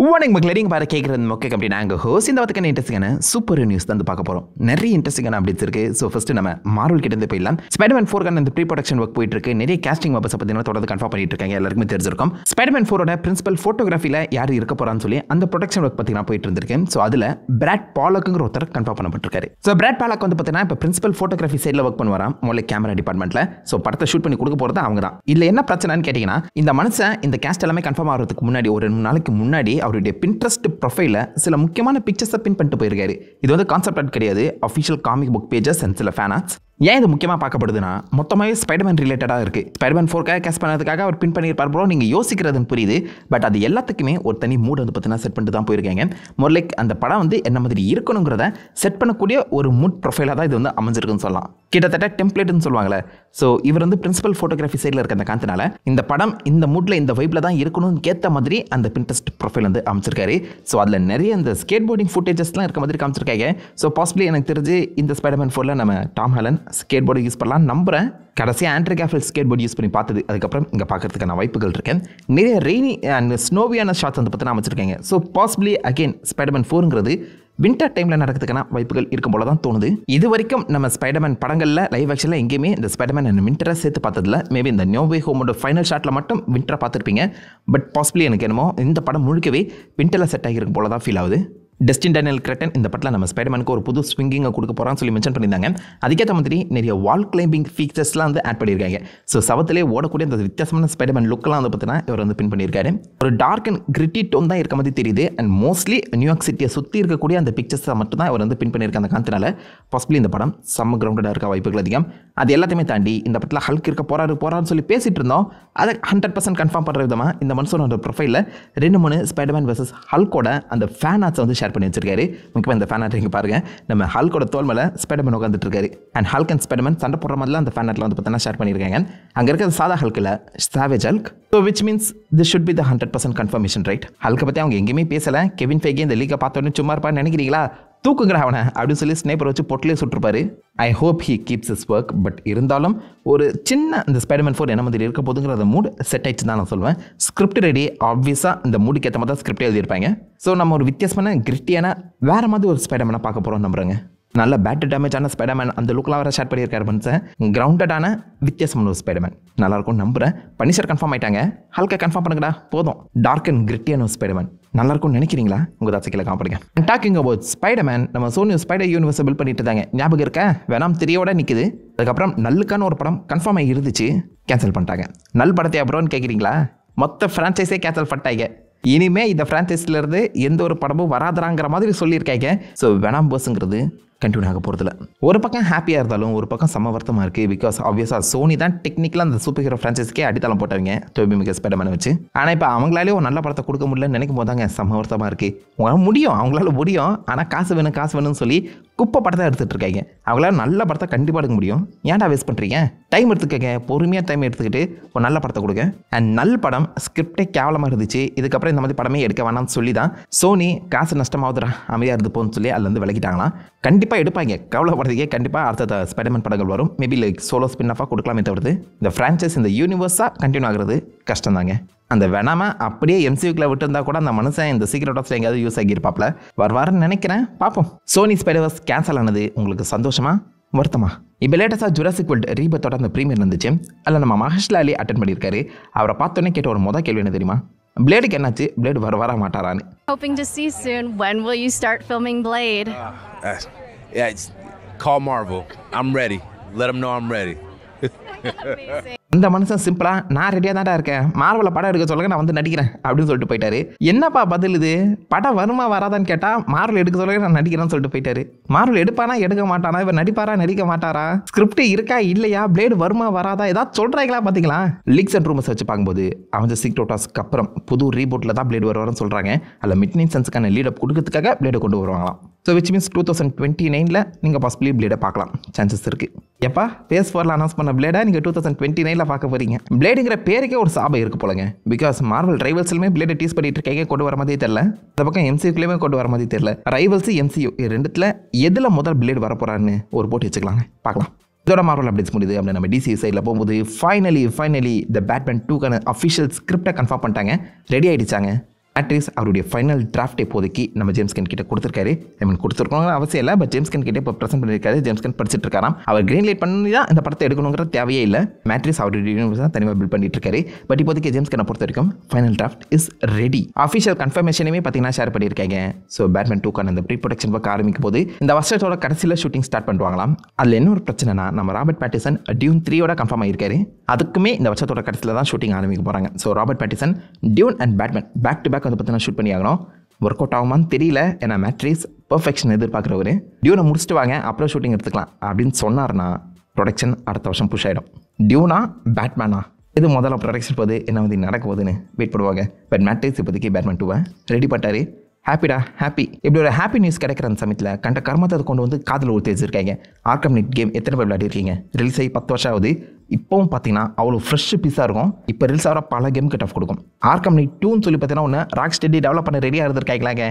வணக்கம் மக்களே, நீங்கள் பாரு கேட்குறது மொக்க அப்படி நாங்கள் ஹோஸ் இந்த வாரத்துக்கான இன்ட்ரெஸ்டிங்கான சூப்பர் நியூஸ் தான் பார்க்க போகிறோம். நிறைய இன்ட்ரெஸ்டிங்கான அப்டேட்ஸ் இருக்குது. ஸோ ஃபஸ்ட்டு நம்ம மார்வல் கிட்டேருந்து போயிடலாம். ஸ்பைடர்மேன் 4 இந்த ப்ரீ ப்ரொடக்ஷன் ஒர்க் போயிட்டு இருக்கு. நிறைய கேஸ்டிங் வாபஸ் பார்த்தீங்கன்னா தொடர்ந்து கன்ஃபார்ம் பண்ணிட்டு இருக்காங்க. எல்லாருக்குமே தெரிஞ்சிருக்கும் ஸ்பைடர்மேன் 4 பிரின்சிபல் ஃபோட்டோகிராஃபியில் யார் இருக்க போகிறான்னு சொல்லி அந்த ப்ரொடக்ஷன் ஒர்க் பார்த்தீங்கன்னா போயிட்டு இருந்திருக்கேன். ஸோ அதில் பிராட் பாலக்குங்கிற ஒருத்தர் கன்ஃபார்ம் பண்ணப்பட்டிருக்காரு. ஸோ பிராட் பாலக் வந்து பார்த்தீங்கன்னா இப்போ பிரின்சிபல் ஃபோட்டோகிராஃபி சைடில் ஒர்க் பண்ணுவாராம், முதல்ல கேமரா டிபார்ட்மெண்ட்டில். ஸோ படத்தை ஷூட் பண்ணி கொடுக்க போகிறது அவங்க தான். இதில் என்ன பிரச்சனைன்னு கேட்டிங்கன்னா, இந்த மனுஷன் இந்த கேஸ்ட் எல்லாமே கன்ஃபார்ம் ஆகிறதுக்கு முன்னாடி ஒரு 2 நாளைக்கு முன்னாடி அவருடைய பின்ட்ரெஸ்ட் ப்ரொஃபைல சில முக்கியமான பிக்சர்ஸை பின் பண்ணிட்டு போயிருக்காரு. இது வந்து கான்செப்ட் ஆர்ட் கிடையாது, official comic book pages and சில ஃபேன் ஆர்ட்ஸ். ஏன் இது முக்கியமாக பார்க்கப்படுதுன்னா, மொத்தமாகவே ஸ்பைடர்மேன் ரிலேட்டடாக இருக்குது. ஸ்பைடர்மேன் 4 கேஸ் பண்ணதுக்காக அவர் பின் பண்ணியிருப்பார் ப்ரோ, நீங்கள் யோசிக்கிறதுன்னு புரியுது. பட் அது எல்லாத்துக்குமே ஒரு தனி மூட் வந்து பார்த்தீங்கன்னா செட் பண்ணிட்டு தான் போயிருக்காங்க. மொர்லைக் அந்த படம் வந்து என்ன மாதிரி இருக்கணுங்கிறத செட் பண்ணக்கூடிய ஒரு மூட் ப்ரொஃபைலாக தான் இது வந்து அமைஞ்சிருக்குன்னு சொல்லலாம். கிட்டத்தட்ட டெம்ப்ளேட்னு சொல்லுவாங்களே. ஸோ இவர் வந்து பிரின்சிபல் ஃபோட்டோகிராஃபி சைடில் இருக்க அந்த காரணத்தினால இந்த படம் இந்த மூட்டில் இந்த வைப்பில் தான் இருக்கணும்னு கேட்ட மாதிரி அந்த பின்ட்ரெஸ்ட் ப்ரொஃபைல் வந்து அமைச்சிருக்காரு. ஸோ அதில் நிறைய இந்த ஸ்கேட் போர்டிங் ஃபுட்டேஜஸ்லாம் இருக்க மாதிரி காமிச்சிருக்காங்க. ஸோ பாசிபிளி எனக்கு தெரிஞ்சு இந்த ஸ்பைடர்மேன் 4 நம்ம Tom Holland skateboard use பண்ணலாம் நம்புகிறேன். கடைசியாக Andrew Garfield skateboard use பண்ணி பார்த்தது அதுக்கப்புறம் இங்கே பார்க்கறதுக்கான வாய்ப்புகள் இருக்கேன். நிறைய ரெய்னி அண்ட் ஸ்னோவியான ஷாட்ஸ் வந்து பார்த்தீங்கன்னா அமைச்சிருக்காங்க. ஸோ பாசிபிளி அகெயின் ஸ்பைடர்மேன் 4ங்கிறது வின்டர் டைமில் நடக்கிறதுக்கான வாய்ப்புகள் இருக்கும் போல தான் தோணுது. இது வரைக்கும் நம்ம ஸ்பைடர்மேன் படங்களில் லைவ் ஆக்ஷனில் எங்கேயுமே இந்த ஸ்பைடர்மேன் அண்ட் வின்டரை சேர்த்து பார்த்ததில்ல. மேபி இந்த நோ வே ஹோமோட ஃபைனல் ஷாட்டில் மட்டும் வின்டரை பார்த்துருப்பீங்க. பட் பாசிபிளி எனக்கு என்னமோ இந்த படம் முழுக்கவே வின்டரில் செட் ஆகியிருக்கும் போல தான் ஃபீல் ஆகுது. டெஸ்டின் டேனியல் கிரெட்டன் இந்த படத்தில் நம்ம ஸ்பைடர்மேனுக்கு ஒரு புது ஸ்விங்கிங்கை கொடுக்க போகிறான்னு சொல்லி மென்ஷன் பண்ணியிருந்தாங்க. அதுக்கேற்ற மாதிரி நிறைய வால் கிளைம்பிங் ஃபீச்சர்ஸ்லாம் வந்து ஆட் பண்ணியிருக்காங்க. ஸோ சவத்திலே ஓடக்கூடிய அந்த வித்தியாசமான ஸ்பைடர்மேன் லுக்கெலாம் வந்து பார்த்தீங்கன்னா இவர் வந்து பின் பண்ணியிருக்காரு. ஒரு டார்க் அண்ட் கிரிட்டி டோன் தான் இருக்க மாதிரி தெரியுது. அண்ட் மோஸ்ட்லி நியூயார்க் சிட்டியை சுற்றி இருக்கக்கூடிய அந்த பிக்சர்ஸை மட்டும் தான் இவர் வந்து பின் பண்ணியிருக்க அந்த காரணத்தினால பாசிபிளி இந்த படம் செம்ம கிரவுண்டடாக இருக்க வாய்ப்புகள் அதிகம். அது எல்லாத்தையுமே தாண்டி இந்த படத்தில் ஹல்க் இருக்க போகிறான்னு சொல்லி பேசிகிட்டு இருந்தோம். அதை 100% கன்ஃபார்ம் பண்ணுற விதமாக இந்த மனுஷனோட ப்ரொஃபைலில் 2-3 ஸ்பைடர்மேன் வெர்சஸ் ஹல்கோட அந்த ஃபேன் ஆர்ட்ஸை வந்து ஷேர் பண்ணி வச்சிருக்காரு. முக்கியமாக இந்த ஃபேன் ஆர்ட் இங்கே பாருங்க, நம்ம ஹல்கோட தோல் மேலே ஸ்பைடர்மேன் உட்காந்துட்டு இருக்காரு. அண்ட் ஹல்க் அண்ட் ஸ்பைடர்மேன் சண்டை போடுற மாதிரிலாம் அந்த ஃபேன் ஆர்ட்ல வந்து பார்த்தீங்கன்னா ஷேர் பண்ணியிருக்காங்க. அங்கே இருக்கிற சாதா ஹல்கில் savage Hulk. So which means this should be the 100% confirmation right. ஹல்கை பற்றி அவங்க எங்கேயுமே பேசலை. கெவின் ஃபெய்கே இந்த லீக்கை பார்த்தோன்னே சும்மா இருப்பான்னு நினைக்கிறீங்களா? தூக்குங்கிற அவனை அப்படின்னு சொல்லி ஸ்னைப்பர் வச்சு பொட்டிலே சுட்டுருப்பாரு. I hope he keeps his work. But இருந்தாலும் ஒரு சின்ன இந்த ஸ்பைடர்மேன் 4 என்ன மாதிரி இருக்க போதுங்கிற அந்த மூட் செட் ஆயிடுச்சு தான் நான் சொல்லுவேன். ஸ்கிரிப்ட் ரெடி, ஆப்வியஸாக இந்த மூடுக்கு ஏற்ற மாதிரி தான் ஸ்கிரிப்டே எழுதியிருப்பாங்க. ஸோ நம்ம ஒரு வித்தியாசமான கிரிட்டியான வேறு மாதிரி ஒரு ஸ்பைடர்மேனை பார்க்க போகிறோம் நம்புறேங்க. நல்ல பேட்டரி டேமேஜான ஸ்பைடர்மேன் அந்த லுக்கில் வர ஷேர் பண்ணியிருக்காரு மனுஷன். கிரவுண்டடான வித்தியாசமான ஒரு ஸ்பைடர்மேன் நல்லாயிருக்கும் நம்புகிறேன். பனிஷர் கன்ஃபார்ம் ஆயிட்டாங்க, ஹல்கை கன்ஃபார்ம் பண்ணுங்கடா போதும். டார்க் அண்ட் கிரிட்டியான ஒரு ஸ்பைடர்மேன் நல்லாயிருக்கும்னு நினைக்கிறீங்களா? உங்கள் தாசிக்கல காமிடுங்க. டாக்கிங் அபவுட் ஸ்பைடர்மேன், நம்ம சோனி ஸ்பைடர் யூனிவர்ஸை பில்ட் பண்ணிட்டு இருந்தாங்க, ஞாபகம் இருக்க? வேணாம் 3யோட நிற்குது. அதுக்கப்புறம் நல்லுக்கான ஒரு படம் கன்ஃபார்ம் ஆகி இருந்துச்சு, கேன்சல் பண்ணிட்டாங்க. நல் படத்தை அப்புறம்னு கேட்குறீங்களா? மொத்த ஃப்ரான்ச்சைஸே கேன்சல் பண்ணிட்டாங்க. இனிமேல் இந்த ஃப்ரான்ச்சைஸிலேருந்து எந்த ஒரு படமும் வராதுறாங்கிற மாதிரி சொல்லியிருக்காங்க. ஸோ வேணாம் போஸுங்கிறது கண்டினியூ ஆக போகிறதில்ல. ஒரு பக்கம் ஹாப்பியாக இருந்தாலும் ஒரு பக்கம் செம்ம வருத்தமாக இருக்குது. பிகாஸ் ஆப்வியஸாக சோனி தான் டெக்னிக்கலாக அந்த சூப்பர் ஹீரோ ஃப்ரான்ச்சைஸ்க்கே அடித்தளம் போட்டவங்க டோபி மேகர் ஸ்பைடர்மேனை வச்சு. ஆனால் இப்போ அவங்களாலே ஒரு நல்ல படத்தை கொடுக்க முடியலன்னு நினைக்கும் போதாங்க செம்ம வருத்தமாக இருக்குது. அவங்களால முடியும், ஆனால் காசு வேணும்னு சொல்லி குப்பை படத்தை எடுத்துகிட்டு இருக்காங்க. அவங்களால நல்ல படத்தை கண்டிப்பாக எடுக்க முடியும். ஏன்டா வேஸ்ட் பண்ணுறீங்க? டைம் எடுத்துக்கங்க, பொறுமையாக டைம் எடுத்துக்கிட்டு ஒரு நல்ல படத்தை கொடுங்க. அண்ட் நல்ல படம் ஸ்கிரிப்டே கேவலமாக இருந்துச்சு, இதுக்கப்புறம் இந்த மாதிரி படமே எடுக்க வேணாம்னு சொல்லி தான் சோனி காசு நஷ்டமாகுதுரா அமைதியாக இருந்து போன்னு சொல்லி அதுலேருந்து விலகிட்டாங்களாம். கண்டிப்பாக எடுப்பாங்க, கவலைப்படுறதுக்கே கண்டிப்பாக அடுத்த ஸ்பைடர்மேன் படங்கள் வரும். மேபி லைக் சோலோ ஸ்பின் ஆஃபாக கொடுக்கலாமே தவிர்த்து இந்த ஃப்ரான்ச்சைஸ் இந்த யூனிவர்ஸாக கண்டினியூ ஆகிறது கஷ்டம் தாங்க. அந்த வேணாம அப்படியே எம்சியூக்குள்ள விட்டுருந்தா கூட அந்த மனுஷன் இந்த சீக்ரெட் ஆஃப் எங்கேயாவது யூஸ் ஆகியிருப்பாப்ல. வருவாருன்னு நினைக்கிறேன், பார்ப்போம். சோனி ஸ்பைடர்வர்ஸ் கேன்சல் ஆனது உங்களுக்கு சந்தோஷமா வருத்தமா? இப்போ லேட்டஸ்டாக ஜுராசிக் வேர்ல்ட் ரீபத்தோட அந்த ப்ரீமியர் இருந்துச்சு. அதில் நம்ம மகேஷ்லா அலி அட்டென்ட் பண்ணியிருக்காரு. அவரை பார்த்தோன்னே கேட்ட ஒரு மொதல் கேள்வி என்ன தெரியுமா? பிளேடுக்கு என்னாச்சு, பிளேடு வர மாட்டாரான்னு. Hoping to see soon. When will you start filming Blade? Call Marvel. I'm ready. Let them know I'm ready. இந்த மனுஷன் சிம்பிளா நான் ரெடியாக தான்டா இருக்கேன், மார்வலை படம் எடுக்க சொல்லுங்க, நான் வந்து நடிக்கிறேன் அப்படின்னு சொல்லிட்டு போயிட்டாரு. என்னப்பா பதில் இது? படம் வருமா வராதான்னு கேட்டால் மார்வல் எடுக்க சொல்லுங்க நான் நடிக்கிறேன்னு சொல்லிட்டு போயிட்டாரு. மார்வல் எடுப்பானா எடுக்க மாட்டானா, இவர் நடிப்பாரா நடிக்க மாட்டாரா, ஸ்கிரிப்ட் இருக்கா இல்லையா, பிளேடு வருமா வராதா, ஏதாவது சொல்கிறாங்களா பார்த்தீங்களா? லீக்ஸ் அண்ட் ரூமர்ஸ் வச்சு பார்க்கும்போது அவங்க சீக்ரெட் ஆஃப்க்கு அப்புறம் புது ரீபோட்டில் தான் பிளேடு வருவார்னு சொல்கிறாங்க. அதில் மிட்நைட் சன்ஸுக்கான லீடப் கொடுக்கறதுக்காக பிளேடை கொண்டு வருவாங்களாம். ஸோ விச் மீன்ஸ் 2029 நீங்கள் பாசிபிளி பிளேடை பார்க்கலாம் சான்சஸ் இருக்குது. எப்பா பேஸ் 4 அனௌன்ஸ் பண்ண பிளேடை நீங்கள் 2029 பார்க்க போகிறீங்க. பிளேடுங்கிற பேருக்கே ஒரு சாபம் இருக்கு போலங்க. பிகாஸ் மார்வல் ரைவல்ஸ்லுமே பிளேடை டீஸ் பண்ணிட்டு இருக்காங்க, கொண்டு வர மாதிரி தெரியல. இந்த பக்கம் எம்சியூக்குள்ளேயுமே கொண்டு வர மாதிரி தெரியல. ரைவல்ஸ் எம்சியூ ரெண்டுத்தில் எதில் முதல் பிளேடு வர போகிறான்னு ஒரு போட்டி வச்சுக்கலாங்க, பார்க்கலாம். இதோட மார்வல் அப்டேட்ஸ் முடியுது. அப்படி நம்ம டிசி சைடில் போகும்போது ஃபைனலி த பேட்மேன் 2க்கான அஃபிஷியல் ஸ்கிரிப்டை கன்ஃபார்ம் பண்ணிட்டாங்க, ரெடி ஆகிடுச்சாங்க. மேட்ரிக்ஸ் அவருடைய ஃபைனல் டிராஃப்ட் இப்போதைக்கு நம்ம ஜேம்ஸ் கன் கிட்ட கொடுத்துருக்காரு. ஐ மீன் கொடுத்துருக்கோம் அவசியம் இல்லை, பட் ஜேம்ஸ் கன் கிட்ட இப்போ ப்ரெசென்ட் பண்ணியிருக்காரு. ஜேம்ஸ் கன் படிச்சுட்டு இருக்காராம். அவர் கிரீன் லைட் பண்ணி தான் இந்த படத்தை எடுக்கணுங்கிற தேவையே இல்லை. மேட்ரிக்ஸ் அவருடைய யூனிவர்ஸ் தான் தனியாக பில்ட் பண்ணிட்டு இருக்காரு. பட் இப்போதைக்கு ஜேம்ஸ் கனை பொறுத்த வரைக்கும் final draft is ready. Official கன்ஃபர்மேஷனுமே பார்த்தீங்கன்னா ஷேர் பண்ணியிருக்காங்க. ஸோ பேட்மேன் 2க்கான இந்த ப்ரீ ப்ரொடக்ஷன் ஒர்க் ஆரம்பிக்கும் போது இந்த வருஷத்தோட கடைசியில் ஷூட்டிங் ஸ்டார்ட் பண்ணுவாங்களாம். அதில் என்ன ஒரு பிரச்சனைனா நம்ம ராபர்ட் பேட்டிசன் டியூன் 3யோட கன்ஃபார்ம் ஆகிருக்காரு. அதுக்குமே இந்த வருஷத்தோட கடைசியில் தான் ஷூட்டிங் ஆரம்பிக்க போகிறாங்க. So Robert Pattinson Dune and Batman back to back வந்து பார்த்தீங்கன்னா ஷூட் பண்ணி ஆகணும். ஒர்க் அவுட் ஆகுமான்னு தெரியல. ஏன்னா மேட்ரிக்ஸ் பெர்ஃபெக்ஷன் எதிர்பார்க்குறவர் டியூனை முடிச்சுட்டு வாங்க அப்புறம் ஷூட்டிங் எடுத்துக்கலாம் அப்படின்னு சொன்னார்னா ப்ரொடக்ஷன் அடுத்த வருஷம் புஷ் ஆகிடும். டியூனா பேட்மேனா இது முதல்ல ப்ரொடக்ஷன் போகுது என்ன வந்து நடக்க போகுதுன்னு வெயிட் பண்ணுவாங்க. பட் மேட்ரிக்ஸ் இப்போதைக்கு பேட்மேன் 2 ரெடி பண்ணிட்டாரு. ஹாப்பிடா ஹாப்பி. இப்படி ஒரு ஹாப்பி நியூஸ் கிடைக்கிற அந்த சமயத்தில் கண்ட கர்மத்தை அதை கொண்டு வந்து காதில் ஊற்றி வச்சிருக்காங்க. ஆர்க்கம் நைட் கேம் எத்தனை பேர் விளையாடிருக்கீங்க? ரிலீஸ் ஆகி 10 வருஷம் ஆகுது. இப்போவும் பார்த்தீங்கன்னா அவ்வளோ ஃப்ரெஷ் பீஸாக இருக்கும். இப்போ ரிலீஸ் ஆகிற பல கேம் கட் ஆஃப் கொடுக்கும். ஆர்க்கம் நைட் 2ன்னு சொல்லி பார்த்தீங்கன்னா ஒன்று ராக் ஸ்டெடி டெவலப் பண்ண ரெடியாக இருந்திருக்காங்க.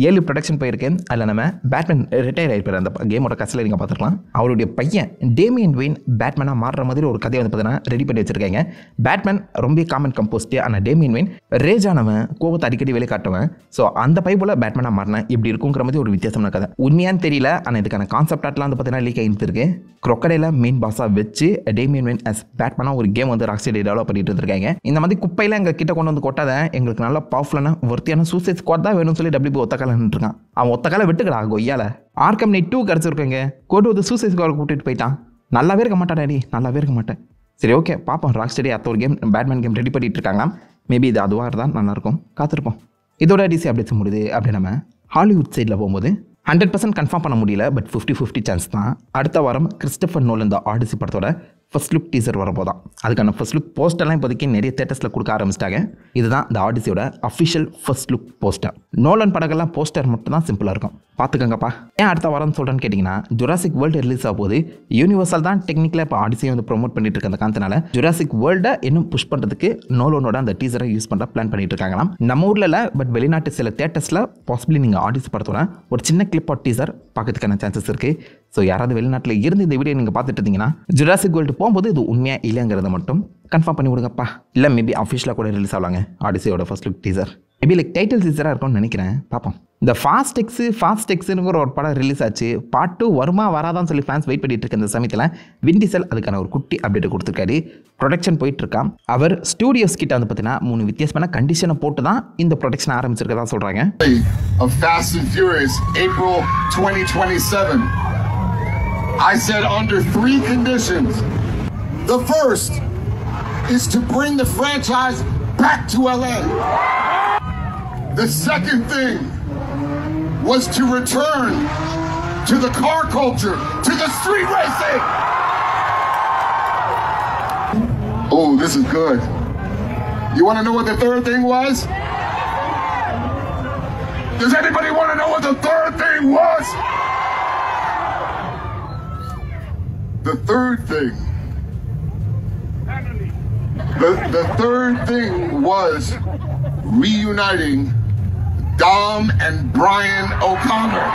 7 ப்ரொடக்ஷன் போயிருக்கு. அதில் நம்ம பேட்மேன் ரிட்டையர் ஆகிருப்பார். அந்த கேமோட கசில் நீங்கள் பார்த்துருக்கலாம். அவருடைய பையன் டேமியன் வெயின் பேட்மேனாக மாறுற மாதிரி ஒரு கதையை வந்து பார்த்தீங்கன்னா ரெடி பண்ணி வச்சிருக்காங்க. பேட்மேன் ரொம்ப காமன் கம்போஸ்ட். ஆனால் டேமியன் வெயின் ரேஜானவன் கோவத்தை அடிக்கடி வெளியே காட்டுவன். ஸோ அந்த பைப்பில் பேட்மேனாக மாறினா இப்படி இருக்குங்கிற மாதிரி ஒரு வித்தியாசமான கதை. உண்மையான்னு தெரியல. ஆனால் இதுக்கான கான்செப்ட் ஆட்லாம் வந்து பார்த்தீங்கன்னா லீக் ஆகிட்டு இருக்கு. க்ரொக்கடையில் மெயின் பாஸாக வச்சு டேமியன் வெயின் அஸ் பேட்மேனாக ஒரு கேம் வந்து ராக்ஸ்டடி டெவலப் பண்ணிட்டு இருக்காங்க. இந்த மாதிரி குப்பையில் எங்கள் கிட்ட கொண்டு வந்து கொட்டாத, எங்களுக்கு நல்ல பவர்ஃபுல்லான ஒருத்தியான சூசைட் ஸ்குவாட் தான் வேணும்னு சொல்லி WB ஒத்தக்கால நின்றுருக்கான். அவன் ஒத்தக்கால விட்டுக்கடா கொய்யால. Arkham night 2 கிடச்சிருக்கேங்க. கொண்டு வந்து சூசைட் ஸ்குவாட் கூட்டிட்டு போயிட்டான். நல்லாவே இருக்க மாட்டானே, நல்லாவே இருக்க மாட்டேன். சரி ஓகே பார்ப்போம். ராக்ஸ்டடி அடுத்த ஒரு கேம் பேட்மேன் கேம் ரெடி பண்ணிட்டு இருக்காங்க. மேபி இது அதுவாக இருந்தால் நல்லாயிருக்கும். காத்திருப்போம். இதோட டிசி அப்டேட்ஸ் முடியுது. அப்படி நம்ம ஹாலிவுட் சைடில் போகும்போது 100% கன்ஃபார்ம் பண்ண முடியல. பட் 50-50 சான்ஸ் தான். அடுத்த வாரம் கிறிஸ்டோபர் நோலன் இந்த ஆடிசி படத்தோட ஃபர்ஸ்ட் லுக் டீசர் வரப்போதான். அதுக்கான ஃபர்ஸ்ட் லுக் போஸ்டர்லாம் இப்போதைக்கு நிறைய தேட்டர்ஸில் கொடுக்க ஆரம்பிச்சிட்டாங்க. இதுதான் இந்த ஆடிசியோட official first look poster. Nolan படங்கள்லாம் போஸ்டர் மட்டும் தான் சிம்பிளாக இருக்கும். பார்த்துக்கங்கப்பா. ஏன் அடுத்த வாரம் சொல்கிறேன்னு கேட்டிங்கன்னா ஜுராசிக் வேர்ல்டு ரிலீஸ் ஆக போது யூனிவர்சல் தான் டெக்னிக்கலாக இப்போ ஆடிசியை வந்து ப்ரொமோட் பண்ணிட்டு இருக்க அந்த காரணத்தினால ஜுராசிக் வேர்ல்டை இன்னும் புஷ் பண்ணுறதுக்கு நோலனோட அந்த டீசரை யூஸ் பண்ணுற பிளான் பண்ணிட்டு இருக்காங்களாம். நம்ம ஊரில் இல்லை, பட் வெளிநாட்டு சில தேட்டர்ஸில் பாசிபிளி நீங்கள் ஆடிசி படத்தோட ஒரு சின்ன கிளிப் ஆஃப் டீசர் பார்க்கறதுக்கான சான்சஸ் இருக்குது. ஸோ யாராவது வெளிநாட்டில் இருந்து இந்த வீடியோ நீங்கள் பார்த்துட்டு இருந்தீங்கன்னா ஜுராசிக் வேர்ல்டு போகும்போது இது உண்மையாக இல்லைங்கிறத மட்டும் கன்ஃபார்ம் பண்ணி விடுங்கப்பா. இல்லை மேபி அஃபிஷியலாக கூட ரிலீஸ் ஆகலாங்க ஆடிசியோட first look teaser. Maybe like title டீசராக இருக்கும்னு நினைக்கிறேன். பார்ப்போம். இந்த ஃபாஸ்ட் எக்ஸுங்கிற ஒரு படம் ரிலீஸ் ஆச்சு. பார்ட் 2 வருமா வராதான்னு சொல்லி ஃபேன்ஸ் வெயிட் பண்ணிட்டு இருக்க இந்த சமயத்தில் வின் டீசல் அதுக்கான ஒரு குட்டி அப்டேட் கொடுத்துருக்காரு. ப்ரொடக்ஷன் போயிட்டு இருக்கான். அவர் ஸ்டூடியோஸ் கிட்ட வந்து பார்த்தீங்கன்னா 3 வித்தியாசமான கண்டிஷனை போட்டு தான் இந்த ப்ரொடக்ஷன் ஆரம்பிச்சிருக்கதா சொல்கிறாங்க. Fast and Furious, April 2027. I said under 3 conditions. The first is to bring the franchise back to LA. The second thing was to return to the car culture, to the street racing. Oh, this is good. You want to know what the third thing was? Does anybody want to know what the third thing was? The third thing. The third thing was reuniting Dom and Brian O'Connor.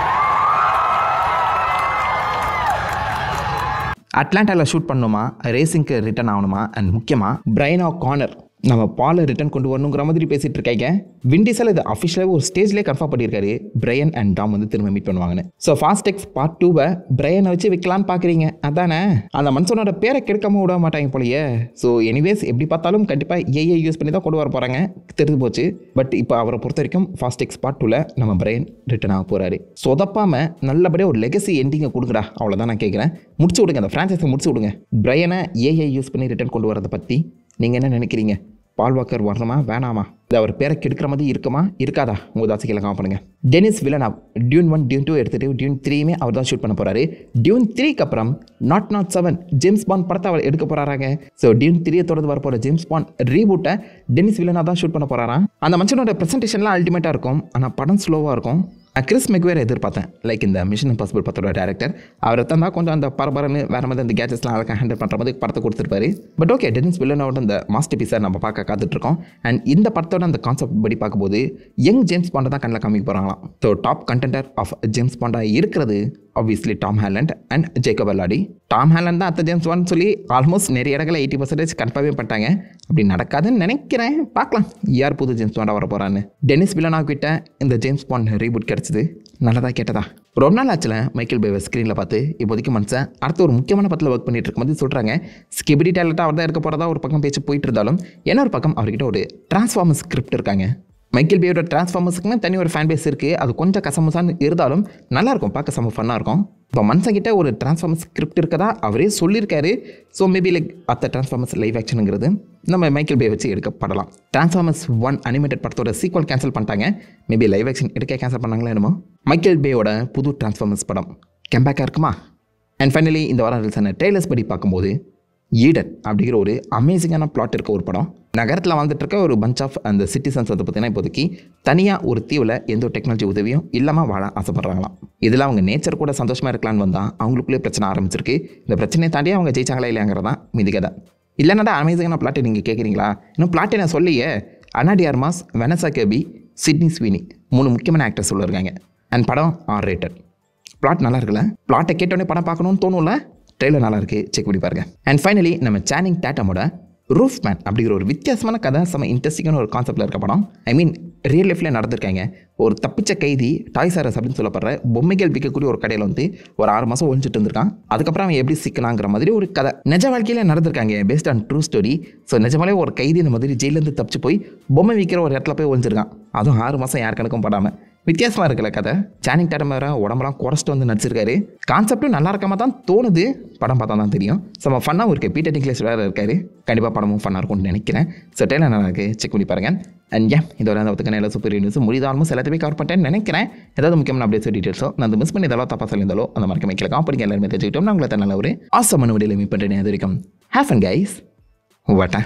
அட்லாண்டாவில் shoot பண்ணணுமா, ரேசிங்க்கு return ஆகணுமா, and முக்கியமாக Brian O'Connor நம்ம பாலை return கொண்டு வரணுங்கிற மாதிரி பேசிகிட்டு இருக்காங்க. வின் டீசல் இது அஃபிஷியலாக ஒரு ஸ்டேஜ்லேயே கன்ஃபார்ம் பண்ணியிருக்காரு. பிரையன் அண்ட் டாம் வந்து திரும்ப மீட் பண்ணுவாங்கன்னு. ஸோ ஃபாஸ்ட் எக்ஸ் பார்ட் 2 பிரையனை வச்சு வைக்கலான்னு பார்க்குறீங்க அதானே? அந்த மனுஷனோட பேரை கெடுக்காம விட மாட்டாங்க போலயே. ஸோ எனிவேஸ் எப்படி பார்த்தாலும் கண்டிப்பாக ஏஐ யூஸ் பண்ணி தான் கொண்டு வர போகிறாங்க, தெரிஞ்சு போச்சு. பட் இப்போ அவரை பொறுத்த வரைக்கும் ஃபாஸ்ட் எக்ஸ் பார்ட் 2 நம்ம பிரையன் ரிட்டர்ன் ஆக போகிறாரு. சொதப்பாமல் நல்லபடியாக ஒரு லெகசி எண்டிங்கை கொடுக்குறா, அவ்வளோதான் நான் கேட்குறேன். முடிச்சு விடுங்க, அந்த ஃப்ரான்ச்சைஸை முடிச்சு விடுங்க. பிரையனை ஏஐ யூஸ் பண்ணி ரிட்டர்ன் கொண்டு வரதை பற்றி நீங்கள் என்ன நினைக்கிறீங்க? பால் வாக்கர் வரணுமா வேணாமா? இது அவர் பேரை கெடுக்கிற மாதிரி இருக்குமா இருக்காதா? உங்கள் தாசிக்கெல்லாம் காம் பண்ணுங்கள். டெனிஸ் வில்லனாவ் டியூன் 1 டியூன் 2 எடுத்துகிட்டு டியூன் 3யுமே அவர் தான் ஷூட் பண்ண போகிறாரு. டியூன் 3க்கு அப்புறம் 007 ஜேம்ஸ் பாண்ட் படத்தை அவர் எடுக்க போகிறாங்க. ஸோ டியூன் 3 தொடர்ந்து வரப்போகிற ஜேம்ஸ் பாண்ட் ரீபூட்டை டெனிஸ் வில்லனாவ் தான் ஷூட் பண்ண போகிறாராம். அந்த மனுஷனோட ப்ரெசன்டேஷன்லாம் அல்டிமேட்டாக இருக்கும், ஆனால் படம் ஸ்லோவாக இருக்கும். கிறிஸ் மெக்வேர் எதிர்பார்த்தேன், லைக் இந்த மிஷன் இம்பாசிபிள் படத்தோட டேரக்டர். அவரை தான் கொஞ்சம் அந்த பரபரன்னு வேறு மாதிரி அந்த கேஜெட்ஸ்லாம் அழகாக ஹேண்டில் பண்ணுற மாதிரி படத்தை கொடுத்துருப்பாரு. பட் ஓகே, டெனிஸ் வில்லனோட அந்த மாஸ்டர் பீஸை நம்ம பார்க்க காத்துட்ருக்கோம். அண்ட் இந்த படத்தோட அந்த கான்செப்ட் படி பார்க்கும்போது யங் ஜேம்ஸ் பாண்டை தான் கண்ணில் காமிக்க போகிறாங்களாம். So top contender of James பாண்டாக இருக்கிறது obviously Tom Holland and Jacob Elordi. Tom Holland தான் அத்த ஜேம்ஸ் பாண்ட் சொல்லி ஆல்மோஸ்ட் நிறைய இடங்களில் 80% கன்ஃபார்மே பண்ணிட்டாங்க. அப்படி நடக்காதுன்னு நினைக்கிறேன். பார்க்கலாம் யார் புது ஜேம்ஸ் பாண்டாக வர போகிறான்னு. டெனிஸ் வில்லனாக கிட்ட இந்த ஜேம்ஸ் பாண்ட் ரீபூட் கிடச்சிது. நல்லதாக கேட்டதா? ரொம்ப நாள் ஆச்சுல மைக்கேல் பேவை ஸ்க்ரீனில் பார்த்து. இப்போதைக்கு மனுஷன் அடுத்த ஒரு முக்கியமான படத்தில் ஒர்க் பண்ணிட்டு இருக்கும்போது சொல்கிறாங்க ஸ்கிபிடி டேலண்ட்டாக அவர் தான் இருக்க போகிறதா ஒரு பக்கம் பேச்சு போயிட்டு இருந்தாலும் இன்னொரு பக்கம் அவர்கிட்ட ஒரு டிரான்ஸ்ஃபார்மர்ஸ் ஸ்கிரிப்ட் இருக்காங்க. மைக்கேல் பேயோட டிரான்ஸ்ஃபார்மர்ஸுக்குன்னு தனி ஒரு ஃபேன் பேஸ் இருக்குது. அது கொஞ்சம் கசமசான்னு இருந்தாலும் நல்லாயிருக்கும், பார்க்க செம்ம ஃபன்னாக இருக்கும். இப்போ மனுஷங்கிட்ட ஒரு டிரான்ஸ்ஃபார்மர்ஸ் ஸ்கிரிப்ட் இருக்கதா அவரே சொல்லியிருக்காரு. ஸோ மேபி லைக் அத்த டிரான்ஸ்ஃபார்மர்ஸ் லைவ் ஆக்ஷனுங்கிறது நம்ம மைக்கேல் பே வச்சு எடுக்கப்படலாம். டிரான்ஸ்ஃபார்மர்ஸ் 1 அனிமேட்டட் படத்தோட சீக்வல் கேன்சல் பண்ணிட்டாங்க. மேபி லைவ் ஆக்ஷன் எடுக்க கேன்சல் பண்ணாங்களா என்னமோ. மைக்கேல் பேயோட புது டிரான்ஸ்ஃபார்மர்ஸ் படம் கம்பேக்காக இருக்குமா? அண்ட் ஃபைனலி இந்த வாரம் ரிலீஸான ட்ரெய்லர்ஸ் படி பார்க்கும்போது ஈடன் அப்படிங்கிற ஒரு அமேசிங்கான பிளாட் இருக்க ஒரு படம். நகரத்தில் வாழ்ந்துட்டு இருக்க ஒரு பஞ்ச் ஆஃப் அந்த சிட்டிசன்ஸ் வந்து பார்த்தீங்கன்னா இப்போதைக்கு தனியாக ஒரு தீவில் எந்த ஒரு டெக்னாலஜி உதவியும் இல்லாமல் வாழ ஆசைப்படுறாங்களாம். இதில் அவங்க நேச்சர் கூட சந்தோஷமாக இருக்கலான்னு வந்தால் அவங்களுக்குள்ளே பிரச்சனை ஆரம்பிச்சிருக்கு. இந்த பிரச்சனையை தாண்டி அவங்க ஜெயிச்சாங்களா இல்லையாங்கிறதான் மீதி கதை. இல்லைனாடா அமேசிங்கான பிளாட்டை நீங்கள் கேட்குறீங்களா? இன்னும் பிளாட்டை நான் சொல்லியே. Ana de Armas, Vanessa Kirby, Sydney Sweeney 3 முக்கியமான ஆக்டர்ஸ் உள்ள இருக்காங்க. அண்ட் படம் R-rated. பிளாட் நல்லா இருக்குல்ல? பிளாட்டை கேட்டோடனே படம் பார்க்கணும்னு தோணும்ல? ட்ரெயிலர் நல்லா இருக்குது, செக் பண்ணி பாருங்க. அண்ட் ஃபைனலி நம்ம சேனிங் டேட்டமோட ரூஃப் மேன் அப்படிங்கிற ஒரு வித்தியாசமான கதை, செம்ம இன்ட்ரெஸ்டிங்கான ஒரு கான்செப்டில் இருக்க படம். ஐ மீன் ரியல் லைஃப்பில் நடந்திருக்காங்க. ஒரு தப்பிச்ச கைதி டாய்ஸ் ஆர் அஸ் அப்படின்னு சொல்லப்படுற பொம்மைகள் விற்கக்கூடிய ஒரு கடையில் வந்து ஒரு 6 மாதம் ஒழிஞ்சிட்டு இருந்திருக்கான். அதுக்கப்புறம் அவன் எப்படி சிக்கனாங்கிற மாதிரி ஒரு கதை நிஜ வாழ்க்கையில் நடந்திருக்காங்க, based on true story. So நிஜமாலே ஒரு கைதி இந்த மாதிரி ஜெயிலேருந்து தப்பிச்சு போய் பொம்மை விற்கிற ஒரு இடத்துல போய் ஒழிஞ்சிருக்கான். அதுவும் 6 மாதம் யார் கணக்கும் படாமல். வித்தியாசமாக இருக்கல கதை. சேனிங் டேட்டம் வேறு உடம்பெல்லாம் குறைச்சிட்டு வந்து நடிச்சிருக்காரு. கான்செப்டும் நல்லா இருக்காம தான் தோணுது, படம் பார்த்தா தான் தெரியும். ஸோ ஃபன்னாகவும் இருக்குது. பீட்டர் டிங்க்லேஜ் வேறு இருக்காரு. கண்டிப்பாக படமும் ஃபன்னாக இருக்கும்னு நினைக்கிறேன். ஸோ ட்ரெயிலர் நல்லா இருக்குது, செக் பண்ணி பாருங்கள். அண்ட் இதோட அந்த ஒத்துக்கான எல்லா சூப்பர் நியூஸ் முடிதாலும் எல்லாத்தையுமே கவர் பண்ணிட்டேன்னு நினைக்கிறேன். ஏதாவது முக்கியமான அப்டேட்ஸ் டீட்டெயில்ஸோ நான் மிஸ் பண்ணி இதெல்லாம் தப்பாக சொல்லியிருந்தாலோ அந்த மாதிரி மைக்கில் காப்படிங்க எல்லாருமே தெரிஞ்சுக்கிட்டோம். நான் உங்களை நல்ல ஒரு ஆசமான வீடியோவில் மீட் பண்ணுறேன். அது வரைக்கும் ஹேவ் ஃபன் கைஸ். வாட்டா.